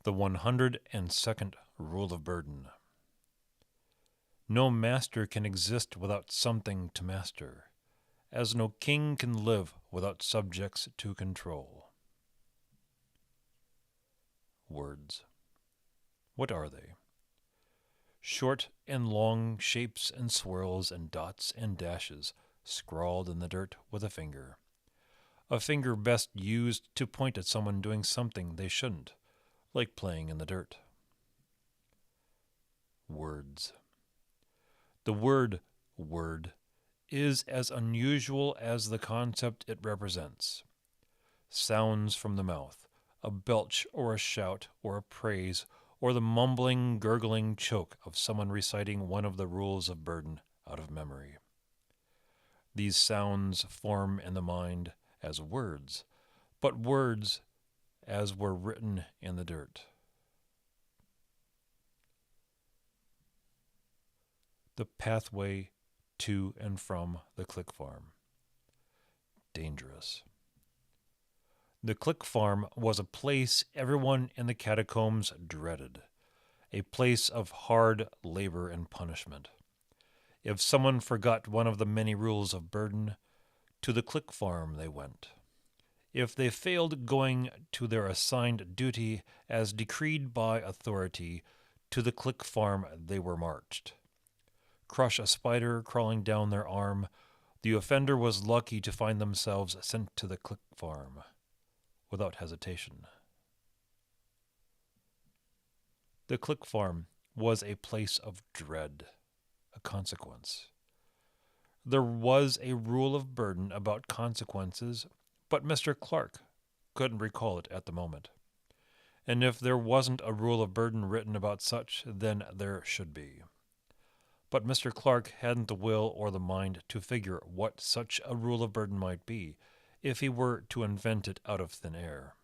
The 102nd Rule of Burden. No master can exist without something to master, as no king can live without subjects to control. Words. What are they? Short and long shapes and swirls and dots and dashes scrawled in the dirt with a finger. A finger best used to point at someone doing something they shouldn't, like playing in the dirt. Words. The word "word" is as unusual as the concept it represents. Sounds from the mouth, a belch or a shout or a praise, or the mumbling, gurgling choke of someone reciting one of the rules of burden out of memory. These sounds form in the mind as words, but words as were written in the dirt. The pathway to and from the Click Farm. Dangerous. The Click Farm was a place everyone in the catacombs dreaded, a place of hard labor and punishment. If someone forgot one of the many rules of burden, to the Click Farm they went. If they failed going to their assigned duty as decreed by authority, to the Click Farm they were marched. Crush a spider crawling down their arm, the offender was lucky to find themselves sent to the Click Farm, without hesitation. The Click Farm was a place of dread, a consequence. There was a rule of burden about consequences, but Mr. Clark couldn't recall it at the moment. And if there wasn't a rule of burden written about such, then there should be. But Mr. Clark hadn't the will or the mind to figure what such a rule of burden might be, if he were to invent it out of thin air.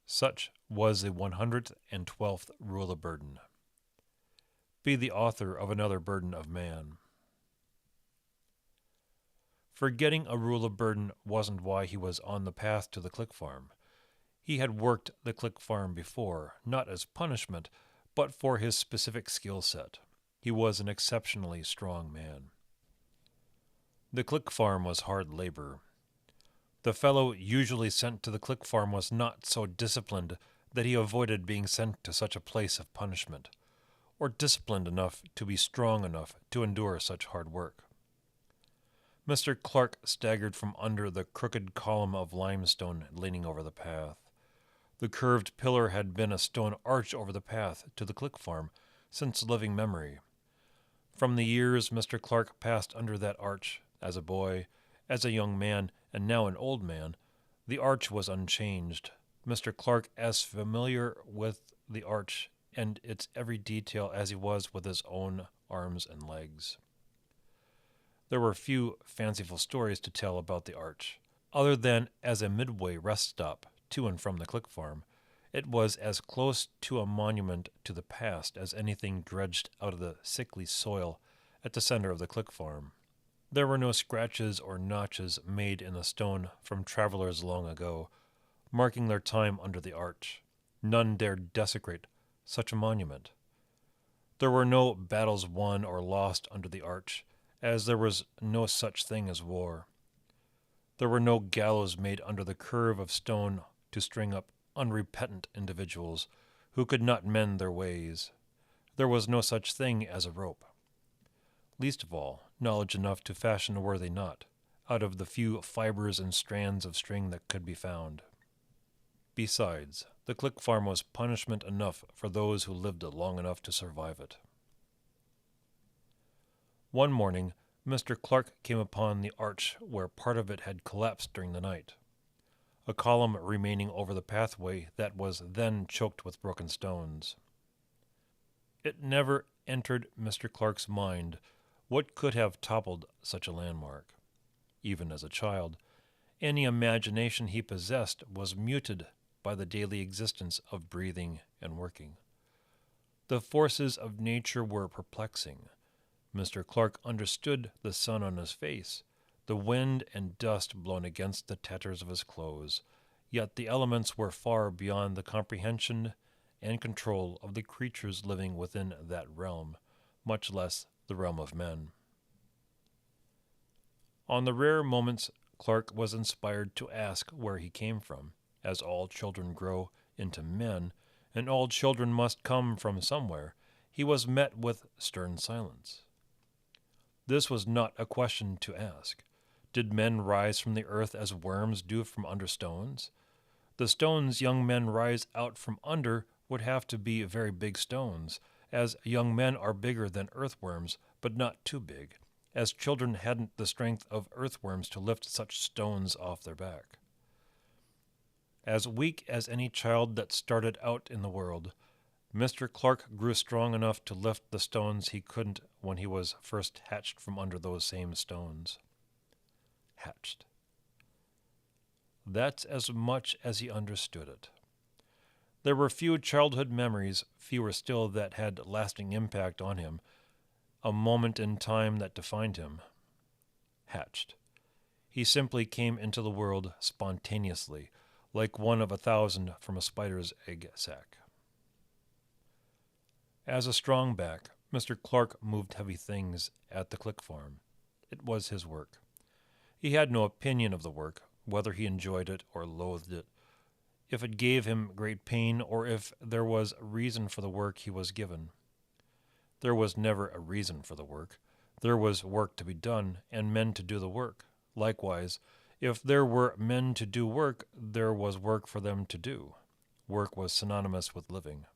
Such was the 112th Rule of Burden. Be the author of another burden of man. Forgetting a rule of burden wasn't why he was on the path to the Click Farm. He had worked the Click Farm before, not as punishment, but for his specific skill set. He was an exceptionally strong man. The Click Farm was hard labor. The fellow usually sent to the Click Farm was not so disciplined that he avoided being sent to such a place of punishment, or disciplined enough to be strong enough to endure such hard work. Mr. Clark staggered from under the crooked column of limestone leaning over the path. The curved pillar had been a stone arch over the path to the Click Farm since living memory. From the years Mr. Clark passed under that arch, as a boy, as a young man, and now an old man, the arch was unchanged. Mr. Clark as familiar with the arch and its every detail as he was with his own arms and legs. There were few fanciful stories to tell about the arch. Other than as a midway rest stop to and from the Click Farm, it was as close to a monument to the past as anything dredged out of the sickly soil at the center of the Click Farm. There were no scratches or notches made in the stone from travelers long ago, marking their time under the arch. None dared desecrate such a monument. There were no battles won or lost under the arch, as there was no such thing as war. There were no gallows made under the curve of stone to string up unrepentant individuals who could not mend their ways. There was no such thing as a rope. Least of all, knowledge enough to fashion a worthy knot out of the few fibers and strands of string that could be found. Besides, the Click Farm was punishment enough for those who lived long enough to survive it. One morning, Mr. Clark came upon the arch where part of it had collapsed during the night, a column remaining over the pathway that was then choked with broken stones. It never entered Mr. Clark's mind what could have toppled such a landmark. Even as a child, any imagination he possessed was muted by the daily existence of breathing and working. The forces of nature were perplexing. Mr. Clark understood the sun on his face, the wind and dust blown against the tatters of his clothes, yet the elements were far beyond the comprehension and control of the creatures living within that realm, much less the realm of men. On the rare moments Clark was inspired to ask where he came from, as all children grow into men, and all children must come from somewhere, he was met with stern silence. This was not a question to ask. Did men rise from the earth as worms do from under stones? The stones young men rise out from under would have to be very big stones, as young men are bigger than earthworms, but not too big, as children hadn't the strength of earthworms to lift such stones off their back. As weak as any child that started out in the world, Mr. Clark grew strong enough to lift the stones he couldn't when he was first hatched from under those same stones. Hatched. That's as much as he understood it. There were few childhood memories, fewer still that had lasting impact on him, a moment in time that defined him. Hatched. He simply came into the world spontaneously, like one of 1,000 from a spider's egg sac. As a strong back, Mr. Clark moved heavy things at the click farm. It was his work. He had no opinion of the work, whether he enjoyed it or loathed it, if it gave him great pain or if there was a reason for the work he was given. There was never a reason for the work. There was work to be done and men to do the work. Likewise, if there were men to do work, there was work for them to do. Work was synonymous with living.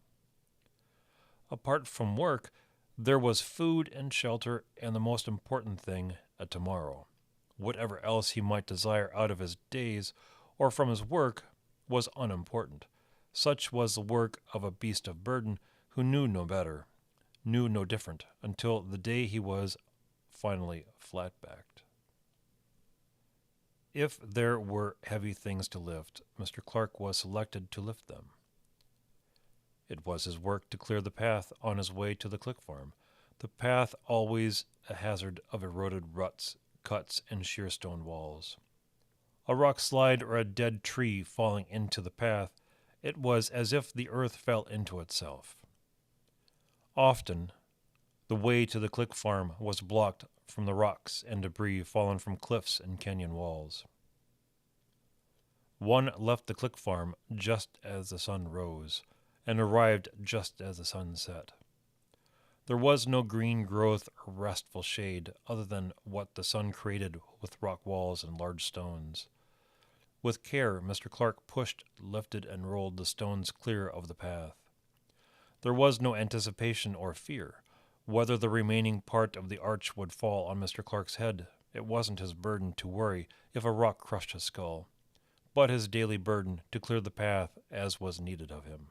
Apart from work, there was food and shelter and the most important thing, a tomorrow. Whatever else he might desire out of his days or from his work was unimportant. Such was the work of a beast of burden who knew no better, knew no different, until the day he was finally flat-backed. If there were heavy things to lift, Mr. Clark was selected to lift them. It was his work to clear the path on his way to the click farm, the path always a hazard of eroded ruts, cuts, and sheer stone walls. A rock slide or a dead tree falling into the path, it was as if the earth fell into itself. Often, the way to the click farm was blocked from the rocks and debris fallen from cliffs and canyon walls. One left the click farm just as the sun rose, and arrived just as the sun set. There was no green growth or restful shade other than what the sun created with rock walls and large stones. With care, Mr. Clark pushed, lifted, and rolled the stones clear of the path. There was no anticipation or fear. Whether the remaining part of the arch would fall on Mr. Clark's head, it wasn't his burden to worry if a rock crushed his skull, but his daily burden to clear the path as was needed of him.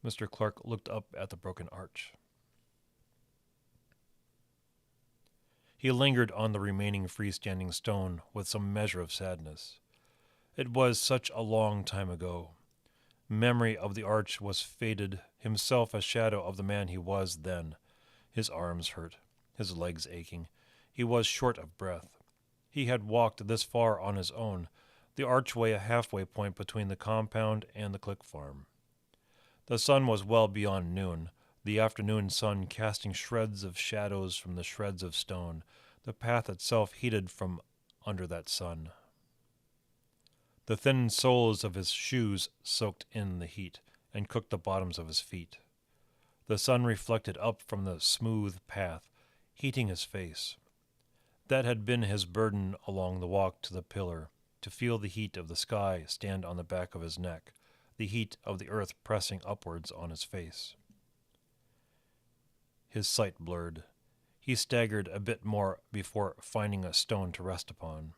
Mr. Clark looked up at the broken arch. He lingered on the remaining freestanding stone with some measure of sadness. It was such a long time ago. Memory of the arch was faded, himself a shadow of the man he was then. His arms hurt, his legs aching. He was short of breath. He had walked this far on his own, the archway a halfway point between the compound and the click farm. The sun was well beyond noon, the afternoon sun casting shreds of shadows from the shreds of stone, the path itself heated from under that sun. The thin soles of his shoes soaked in the heat and cooked the bottoms of his feet. The sun reflected up from the smooth path, heating his face. That had been his burden along the walk to the pillar, to feel the heat of the sky stand on the back of his neck, the heat of the earth pressing upwards on his face. His sight blurred. He staggered a bit more before finding a stone to rest upon.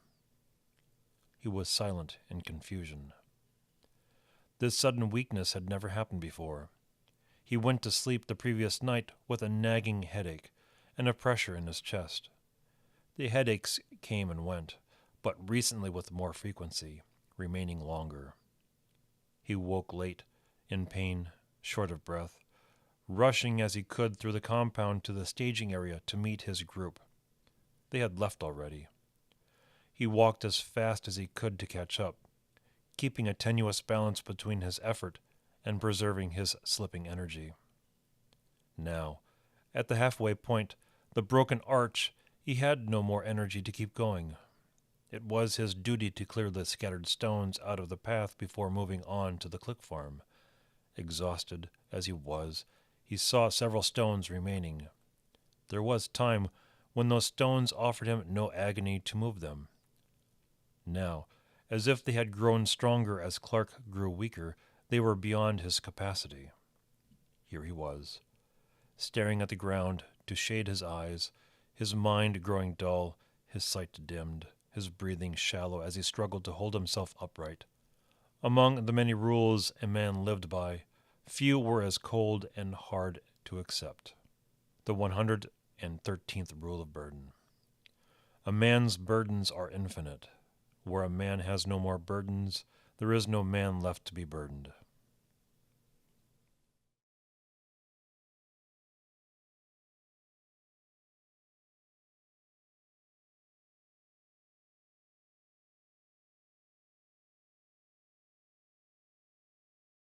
He was silent in confusion. This sudden weakness had never happened before. He went to sleep the previous night with a nagging headache and a pressure in his chest. The headaches came and went, but recently with more frequency, remaining longer. He woke late, in pain, short of breath, rushing as he could through the compound to the staging area to meet his group. They had left already. He walked as fast as he could to catch up, keeping a tenuous balance between his effort and preserving his slipping energy. Now, at the halfway point, the broken arch, he had no more energy to keep going. It was his duty to clear the scattered stones out of the path before moving on to the click farm. Exhausted as he was, he saw several stones remaining. There was time when those stones offered him no agony to move them. Now, as if they had grown stronger as Clark grew weaker, they were beyond his capacity. Here he was, staring at the ground to shade his eyes, his mind growing dull, his sight dimmed, his breathing shallow as he struggled to hold himself upright. Among the many rules a man lived by, few were as cold and hard to accept. The 113th rule of burden. A man's burdens are infinite. Where a man has no more burdens, there is no man left to be burdened.